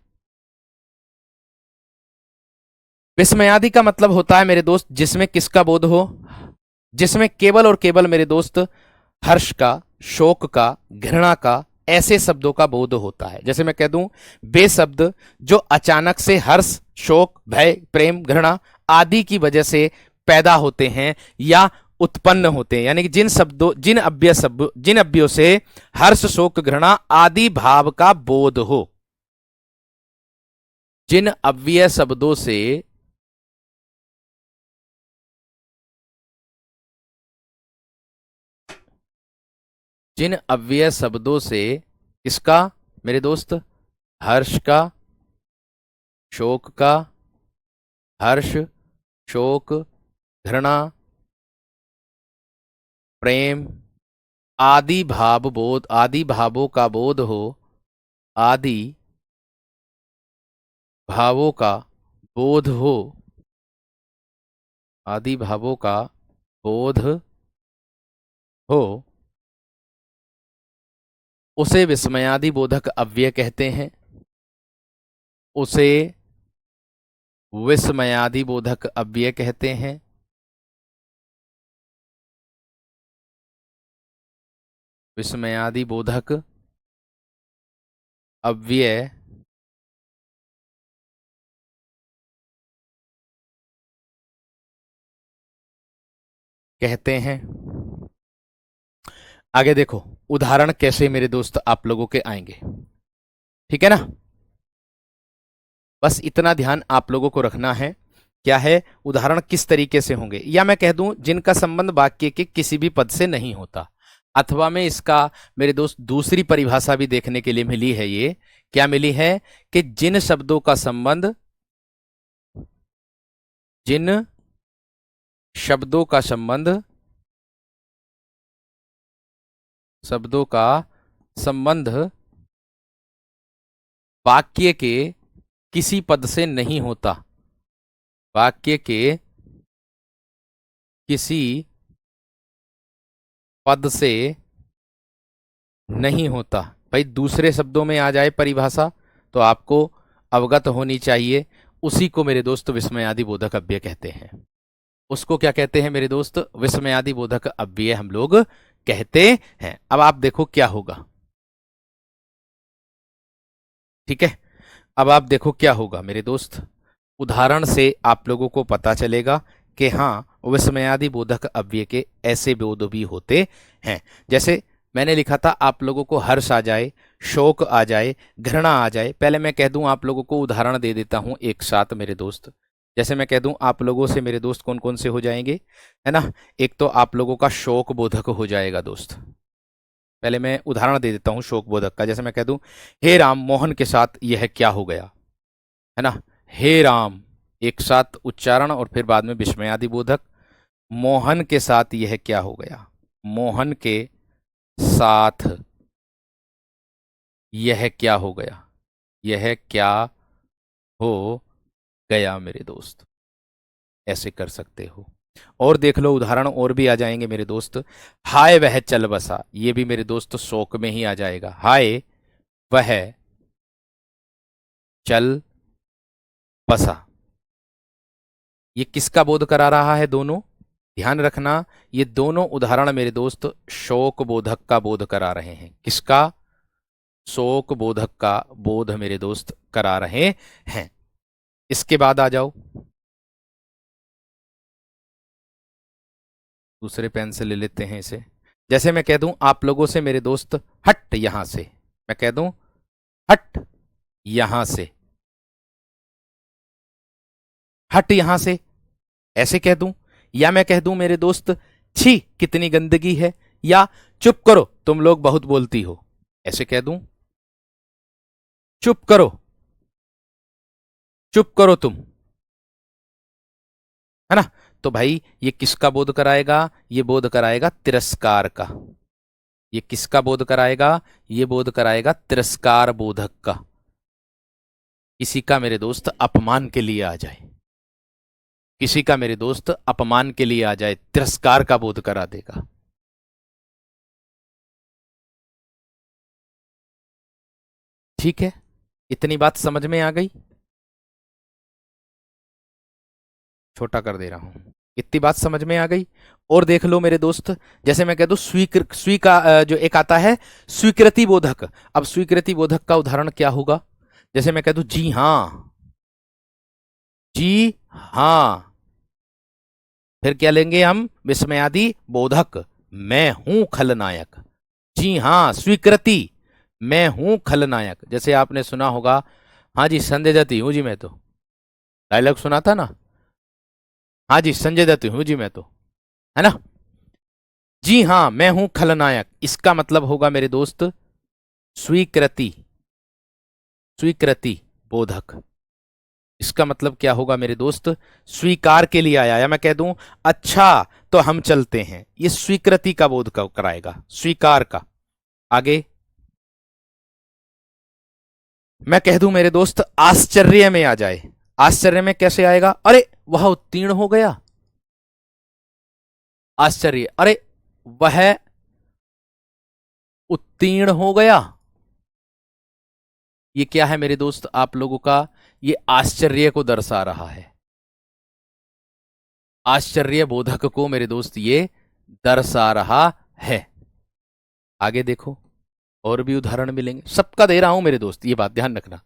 विस्मयादि का मतलब होता है मेरे दोस्त जिसमें किसका बोध हो? जिसमें केवल और केवल मेरे दोस्त हर्ष का, शोक का, घृणा का, ऐसे शब्दों का बोध होता है। जैसे मैं कह दूं वे शब्द जो अचानक से हर्ष, शोक, भय, प्रेम, घृणा आदि की वजह से पैदा होते हैं या उत्पन्न होते हैं, यानी कि जिन अव्ययों से हर्ष, शोक, घृणा आदि भाव का बोध हो। जिन अव्यय शब्दों से जिन अव्यय शब्दों से किसका मेरे दोस्त? हर्ष का, शोक का, हर्ष, शोक, घृणा, प्रेम आदि भावों का बोध हो, आदि भावों का बोध हो, आदि भावों का बोध हो, उसे विस्मयादि बोधक अव्यय कहते हैं। उसे विस्मयादि बोधक अव्यय कहते हैं। विस्मयादि बोधक अव्यय कहते हैं। आगे देखो उदाहरण कैसे मेरे दोस्त आप लोगों के आएंगे। ठीक है ना? बस इतना ध्यान आप लोगों को रखना है। क्या है? उदाहरण किस तरीके से होंगे, या मैं कह दूं जिनका संबंध वाक्य के किसी भी पद से नहीं होता। अथवा में इसका मेरे दोस्त दूसरी परिभाषा भी देखने के लिए मिली है। ये क्या मिली है? कि जिन शब्दों का संबंध जिन शब्दों का संबंध वाक्य के किसी पद से नहीं होता, वाक्य के किसी पद से नहीं होता। भाई दूसरे शब्दों में आ जाए परिभाषा तो आपको अवगत होनी चाहिए। उसी को मेरे दोस्त विस्मयादि बोधक अव्यय कहते हैं। उसको क्या कहते हैं मेरे दोस्त? विस्मयादि बोधक अव्यय हम लोग कहते हैं। अब आप देखो क्या होगा, ठीक है। अब आप देखो क्या होगा मेरे दोस्त, उदाहरण से आप लोगों को पता चलेगा कि हाँ विस्मयादि बोधक अव्यय के ऐसे बोध भी होते हैं। जैसे मैंने लिखा था आप लोगों को हर्ष आ जाए, शोक आ जाए, घृणा आ जाए। पहले मैं कह दूं, आप लोगों को उदाहरण दे देता हूं एक साथ मेरे दोस्त। जैसे मैं कह दूं आप लोगों से मेरे दोस्त कौन कौन से हो जाएंगे, है ना। एक तो आप लोगों का शोक बोधक हो जाएगा दोस्त। पहले मैं उदाहरण दे देता हूं शोक बोधक का। जैसे मैं कह दूं हे राम मोहन के साथ यह क्या हो गया, है ना। हे राम एक साथ उच्चारण और फिर बाद में विस्मयादि बोधक। मोहन के साथ यह क्या हो गया, मोहन के साथ यह क्या हो गया, यह क्या हो गया मेरे दोस्त। ऐसे कर सकते हो। और देख लो उदाहरण और भी आ जाएंगे मेरे दोस्त। हाय वह चल बसा, ये भी मेरे दोस्त शोक में ही आ जाएगा। हाय वह चल बसा, ये किसका बोध करा रहा है? दोनों ध्यान रखना, ये दोनों उदाहरण मेरे दोस्त शोक बोधक का बोध करा रहे हैं। किसका? शोक बोधक का बोध मेरे दोस्त करा रहे हैं। इसके बाद आ जाओ, दूसरे पेन से ले लेते हैं इसे। जैसे मैं कह दूं आप लोगों से मेरे दोस्त हट यहां से, मैं कह दूं हट यहां से, हट यहां से, ऐसे कह दूं। या मैं कह दूं मेरे दोस्त छी कितनी गंदगी है, या चुप करो तुम लोग बहुत बोलती हो, ऐसे कह दूं। चुप करो, चुप करो तुम, है ना। तो भाई ये किसका बोध कराएगा? ये बोध कराएगा तिरस्कार का। ये किसका बोध कराएगा? ये बोध कराएगा तिरस्कार बोधक का। किसी का मेरे दोस्त अपमान के लिए आ जाए, किसी का मेरे दोस्त अपमान के लिए आ जाए, तिरस्कार का बोध करा देगा। ठीक है, इतनी बात समझ में आ गई? छोटा कर दे रहा हूं, इतनी बात समझ में आ गई। और देख लो मेरे दोस्त, जैसे मैं कह दूं जो एक आता है स्वीकृति बोधक। अब स्वीकृति बोधक का उदाहरण क्या होगा? जैसे मैं कह दूं जी हां, जी हां, फिर क्या लेंगे हम? विस्मयादि बोधक, मैं हूं खलनायक। जी हां स्वीकृति, मैं हूं खलनायक। जैसे आपने सुना होगा, हाँ जी संजय दत्त हूं जी मैं तो, डायलॉग सुना था ना, हाँ जी संजय दत्त हूं जी मैं तो, है ना। जी हां मैं हूं खलनायक, इसका मतलब होगा मेरे दोस्त स्वीकृति, स्वीकृति बोधक। इसका मतलब क्या होगा मेरे दोस्त? स्वीकार के लिए आया। या मैं कह दूं अच्छा तो हम चलते हैं, ये स्वीकृति का बोध कराएगा, स्वीकार का। आगे मैं कह दूं मेरे दोस्त आश्चर्य में आ जाए। आश्चर्य में कैसे आएगा? अरे वह उत्तीर्ण हो गया, आश्चर्य, अरे वह उत्तीर्ण हो गया। ये क्या है मेरे दोस्त आप लोगों का? ये आश्चर्य को दर्शा रहा है, आश्चर्य बोधक को मेरे दोस्त ये दर्शा रहा है। आगे देखो और भी उदाहरण मिलेंगे, सबका दे रहा हूं मेरे दोस्त, ये बात ध्यान रखना,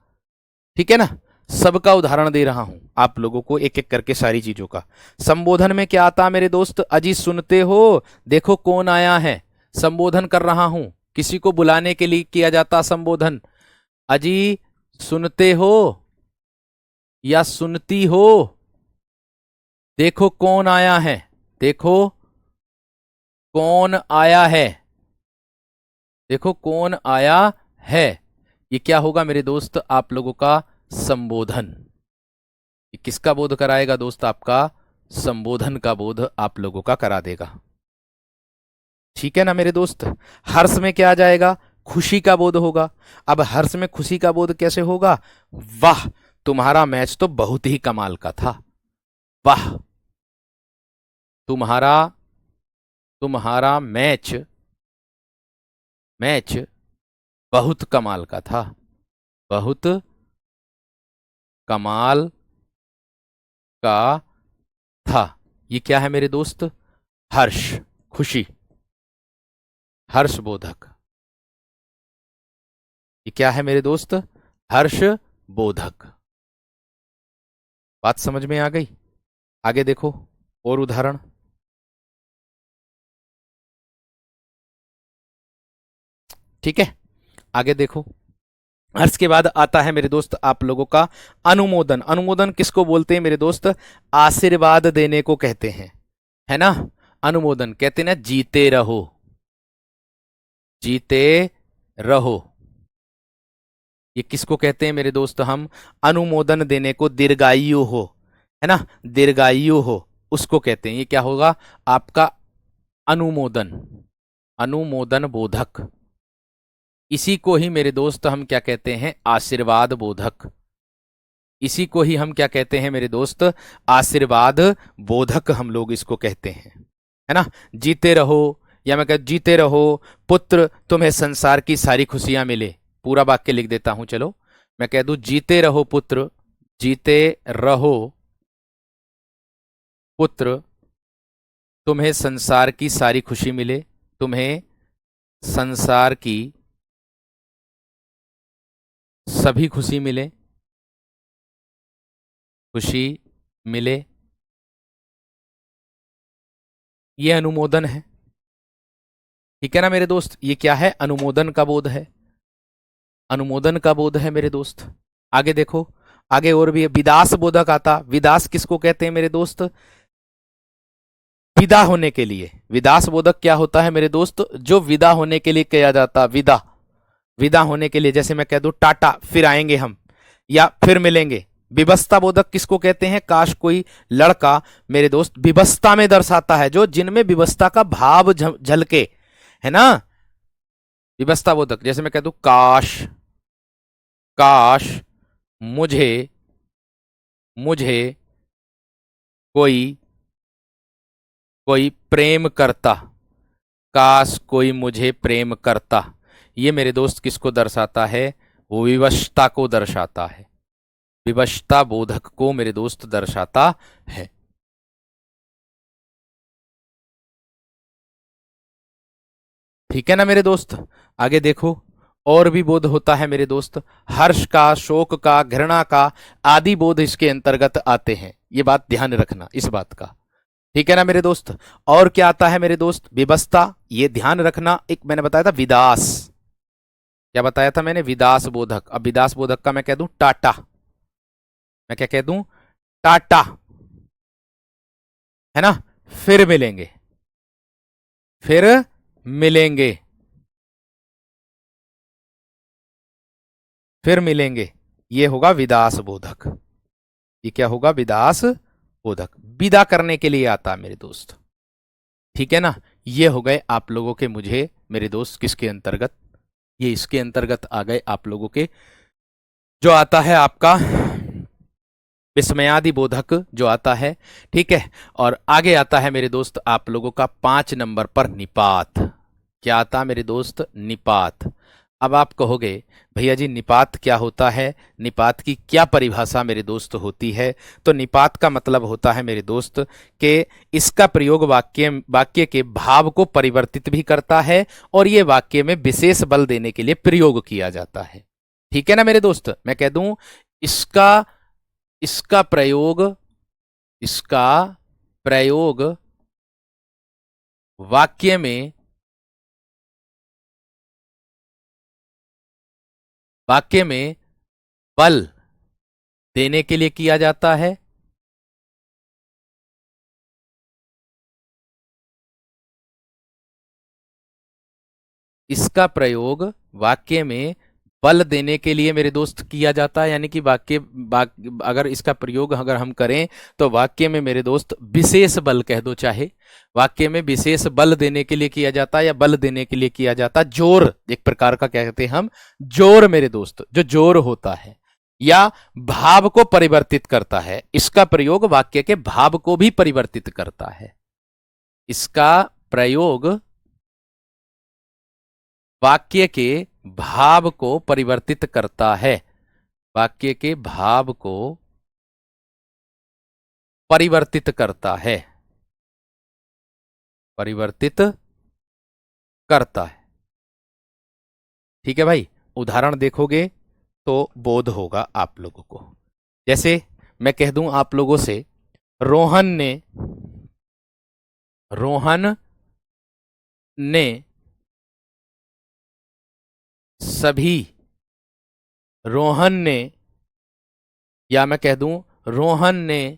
ठीक है ना। सबका उदाहरण दे रहा हूं आप लोगों को एक एक करके सारी चीजों का। संबोधन में क्या आता मेरे दोस्त? अजी सुनते हो, देखो कौन आया है। संबोधन कर रहा हूं, किसी को बुलाने के लिए किया जाता संबोधन। अजी सुनते हो या सुनती हो, देखो कौन आया है, देखो कौन आया है, देखो कौन आया है। ये क्या होगा मेरे दोस्त आप लोगों का? संबोधन। ये किसका बोध कराएगा दोस्त? आपका संबोधन का बोध आप लोगों का करा देगा। ठीक है ना मेरे दोस्त? हर्ष में क्या आ जाएगा? खुशी का बोध होगा। अब हर्ष में खुशी का बोध कैसे होगा? वाह, तुम्हारा मैच तो बहुत ही कमाल का था। वाह, तुम्हारा तुम्हारा मैच मैच बहुत कमाल का था। बहुत कमाल का था। ये क्या है मेरे दोस्त? हर्ष, खुशी, हर्षबोधक। ये क्या है मेरे दोस्त? हर्ष बोधक। बात समझ में आ गई? आगे देखो और उदाहरण। ठीक है, आगे देखो। हर्ष के बाद आता है मेरे दोस्त आप लोगों का अनुमोदन। अनुमोदन किसको बोलते हैं मेरे दोस्त? आशीर्वाद देने को कहते हैं, है ना? अनुमोदन कहते हैं ना, जीते रहो, जीते रहो। ये किसको कहते हैं मेरे दोस्त? हम अनुमोदन देने को, दीर्घायु हो, है ना, दीर्घायु हो, उसको कहते हैं। ये क्या होगा? आपका अनुमोदन, अनुमोदन बोधक। इसी को ही मेरे दोस्त हम क्या कहते हैं? आशीर्वाद बोधक। इसी को ही हम क्या कहते हैं मेरे दोस्त? आशीर्वाद बोधक हम लोग इसको कहते हैं, है ना? जीते रहो, या मैं कहता जीते रहो पुत्र, तुम्हें संसार की सारी खुशियां मिले। पूरा वाक्य लिख देता हूं, चलो मैं कह दूं, जीते रहो पुत्र, जीते रहो पुत्र, तुम्हें संसार की सारी खुशी मिले, तुम्हें संसार की सभी खुशी मिले, खुशी मिले। ये अनुमोदन है। ठीक है ना मेरे दोस्त? ये क्या है? अनुमोदन का बोध है, अनुमोदन का बोध है मेरे दोस्त। आगे देखो, आगे और भी विदास बोधक आता। विदास किसको कहते हैं मेरे दोस्त? विदा होने के लिए। विदास बोधक क्या होता है मेरे दोस्त? जो विदा होने के लिए किया जाता, विदा, विदा होने के लिए। जैसे मैं कह दूं टाटा, फिर आएंगे हम, या फिर मिलेंगे। विवस्ता बोधक किसको कहते हैं? काश कोई लड़का मेरे दोस्त विवस्ता में दर्शाता है, जो जिनमें विवस्ता का भाव झलके, है ना? विवस्ता बोधक। जैसे मैं कह दूं काश, काश मुझे मुझे कोई कोई प्रेम करता, काश कोई मुझे प्रेम करता। ये मेरे दोस्त किसको दर्शाता है? वो विवशता को दर्शाता है, विवशता बोधक को मेरे दोस्त दर्शाता है। ठीक है ना मेरे दोस्त? आगे देखो, और भी बोध होता है मेरे दोस्त। हर्ष का, शोक का, घृणा का आदि बोध इसके अंतर्गत आते हैं। ये बात ध्यान रखना इस बात का। ठीक है ना मेरे दोस्त? और क्या आता है मेरे दोस्त? विवस्ता, ये ध्यान रखना। एक मैंने बताया था विदास, क्या बताया था मैंने? विदास बोधक। अब विदास बोधक का मैं कह दूं टाटा, मैं क्या कह दूं? टाटा, है ना? फिर मिलेंगे, फिर मिलेंगे, फिर मिलेंगे। ये होगा विदास बोधक। ये क्या होगा? विदास बोधक। विदा करने के लिए आता है मेरे दोस्त। ठीक है ना? ये हो गए आप लोगों के, मुझे मेरे दोस्त किसके अंतर्गत? ये इसके अंतर्गत आ गए आप लोगों के, जो आता है आपका विस्मयादि बोधक जो आता है। ठीक है, और आगे आता है मेरे दोस्त आप लोगों का 5 नंबर पर निपात। क्या आता मेरे दोस्त? निपात। अब आप कहोगे भैया जी निपात क्या होता है, निपात की क्या परिभाषा मेरे दोस्त होती है? तो निपात का मतलब होता है मेरे दोस्त कि इसका प्रयोग वाक्य वाक्य के भाव को परिवर्तित भी करता है, और ये वाक्य में विशेष बल देने के लिए प्रयोग किया जाता है। ठीक है ना मेरे दोस्त? मैं कह दूं इसका इसका प्रयोग, इसका प्रयोग वाक्य में, वाक्य में बल देने के लिए किया जाता है। इसका प्रयोग वाक्य में बल देने के लिए मेरे दोस्त किया जाता है, यानी कि अगर इसका प्रयोग अगर हम करें तो वाक्य में मेरे दोस्त विशेष बल कह दो, चाहे वाक्य में विशेष बल देने के लिए किया जाता है या बल देने के लिए किया जाता है। जोर, एक प्रकार का क्या कहते हैं हम, जोर मेरे दोस्त, जो जोर होता है या भाव को परिवर्तित करता है, इसका प्रयोग वाक्य के भाव को भी परिवर्तित करता है। इसका प्रयोग वाक्य के भाव को परिवर्तित करता है, वाक्य के भाव को परिवर्तित करता है, परिवर्तित करता है। ठीक है भाई, उदाहरण देखोगे तो बोध होगा आप लोगों को। जैसे मैं कह दूं आप लोगों से, रोहन ने सभी, रोहन ने, या मैं कह दूं रोहन ने,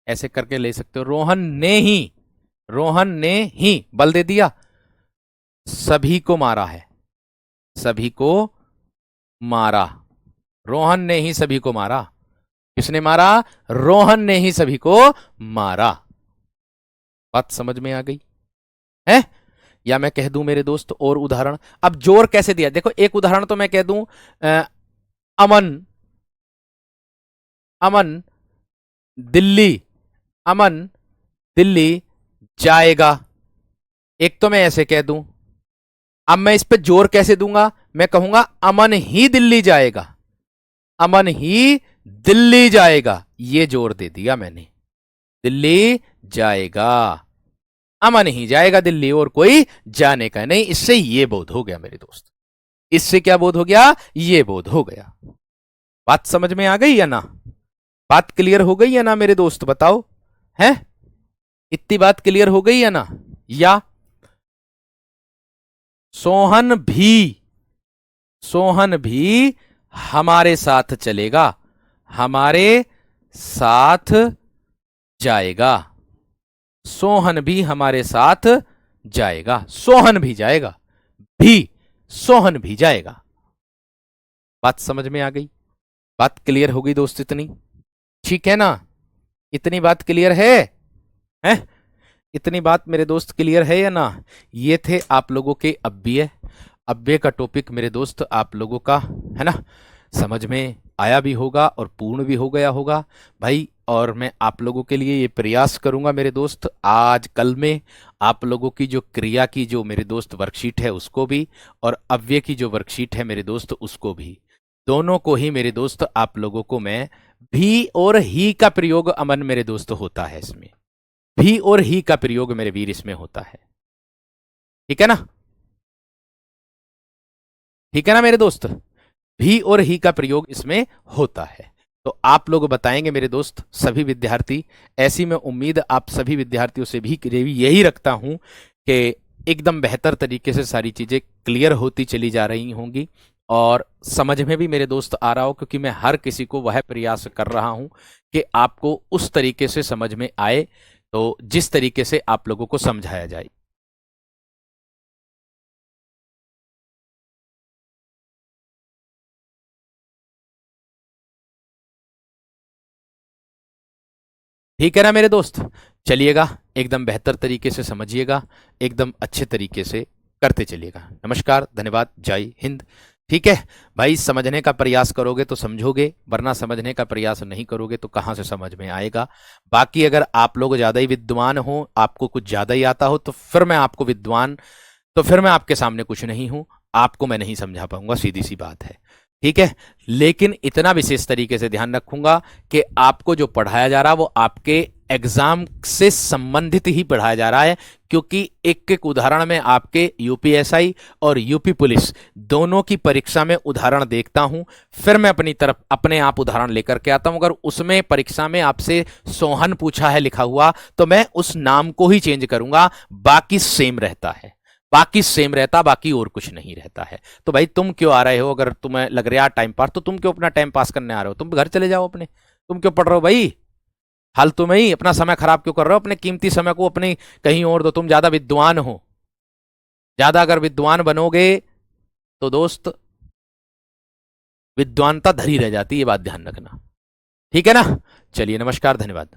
ऐसे करके ले सकते हो, रोहन ने ही बल दे दिया, सभी को मारा है, सभी को मारा। रोहन ने ही सभी को मारा। किसने मारा? रोहन ने ही सभी को मारा। बात समझ में आ गई है? या मैं कह दूं मेरे दोस्त और उदाहरण, अब जोर कैसे दिया, देखो एक उदाहरण तो मैं कह दूं, अमन दिल्ली जाएगा, एक तो मैं ऐसे कह दूं। अब मैं इस पे जोर कैसे दूंगा, मैं कहूंगा अमन ही दिल्ली जाएगा, अमन ही दिल्ली जाएगा, ये जोर दे दिया मैंने, दिल्ली जाएगा, अमन ही जाएगा दिल्ली, और कोई जाने का नहीं। इससे ये बोध हो गया मेरे दोस्त, इससे क्या बोध हो गया? ये बोध हो गया। बात समझ में आ गई या ना? बात क्लियर हो गई या ना मेरे दोस्त, बताओ है? इतनी बात क्लियर हो गई या ना? या सोहन भी हमारे साथ चलेगा, हमारे साथ जाएगा, सोहन भी हमारे साथ जाएगा, सोहन भी जाएगा, सोहन भी जाएगा। बात समझ में आ गई? बात क्लियर हो गई दोस्त इतनी? ठीक है ना? इतनी बात क्लियर है? इतनी बात मेरे दोस्त क्लियर है या ना? ये थे आप लोगों के अव्यय का टॉपिक मेरे दोस्त, आप लोगों का है ना, समझ में आया भी होगा और पूर्ण भी हो गया होगा भाई। और मैं आप लोगों के लिए ये प्रयास करूंगा मेरे दोस्त, आज कल में आप लोगों की जो क्रिया की जो मेरे दोस्त वर्कशीट है उसको भी, और अव्यय की जो वर्कशीट है मेरे दोस्त उसको भी, दोनों को ही मेरे दोस्त आप लोगों को मैं भी और ही का प्रयोग अमन मेरे दोस्त होता है इसमें, भी और ही का प्रयोग मेरे वीर इसमें होता है। ठीक है ना? ठीक है ना मेरे दोस्त? भी और ही का प्रयोग इसमें होता है। तो आप लोग बताएंगे मेरे दोस्त, सभी विद्यार्थी, ऐसी मैं उम्मीद आप सभी विद्यार्थियों से भी यही रखता हूं कि एकदम बेहतर तरीके से सारी चीजें क्लियर होती चली जा रही होंगी और समझ में भी मेरे दोस्त आ रहा हो, क्योंकि मैं हर किसी को वह प्रयास कर रहा हूं कि आपको उस तरीके से समझ में आए, तो जिस तरीके से आप लोगों को समझाया जाए। ठीक है ना मेरे दोस्त? चलिएगा, एकदम बेहतर तरीके से समझिएगा, एकदम अच्छे तरीके से करते चलिएगा। नमस्कार, धन्यवाद, जय हिंद। ठीक है भाई, समझने का प्रयास करोगे तो समझोगे, वरना समझने का प्रयास नहीं करोगे तो कहाँ से समझ में आएगा। बाकी अगर आप लोग ज़्यादा ही विद्वान हो, आपको कुछ ज़्यादा ही आता हो, तो फिर मैं आपको विद्वान, तो फिर मैं आपके सामने कुछ नहीं हूँ, आपको मैं नहीं समझा पाऊंगा, सीधी सी बात है। ठीक है, लेकिन इतना विशेष तरीके से ध्यान रखूंगा कि आपको जो पढ़ाया जा रहा है वो आपके एग्जाम से संबंधित ही पढ़ाया जा रहा है, क्योंकि एक एक उदाहरण में आपके यूपीएसआई और यूपी पुलिस दोनों की परीक्षा में उदाहरण देखता हूं, फिर मैं अपनी तरफ अपने आप उदाहरण लेकर के आता हूं। अगर उसमें परीक्षा में आपसे सोहन पूछा है लिखा हुआ, तो मैं उस नाम को ही चेंज करूंगा, बाकी सेम रहता है, बाकी सेम रहता, बाकी और कुछ नहीं रहता है। तो भाई तुम क्यों आ रहे हो? अगर तुम्हें लग रहा है टाइम पास, तो तुम क्यों अपना टाइम पास करने आ रहे हो? तुम घर चले जाओ अपने, तुम क्यों पढ़ रहे हो भाई? फालतू में ही अपना समय खराब क्यों कर रहे हो? अपने कीमती समय को अपने कहीं और दो, तुम ज्यादा विद्वान हो। ज्यादा अगर विद्वान बनोगे तो दोस्त विद्वानता धरी रह जाती है, ये बात ध्यान रखना। ठीक है ना? चलिए, नमस्कार, धन्यवाद।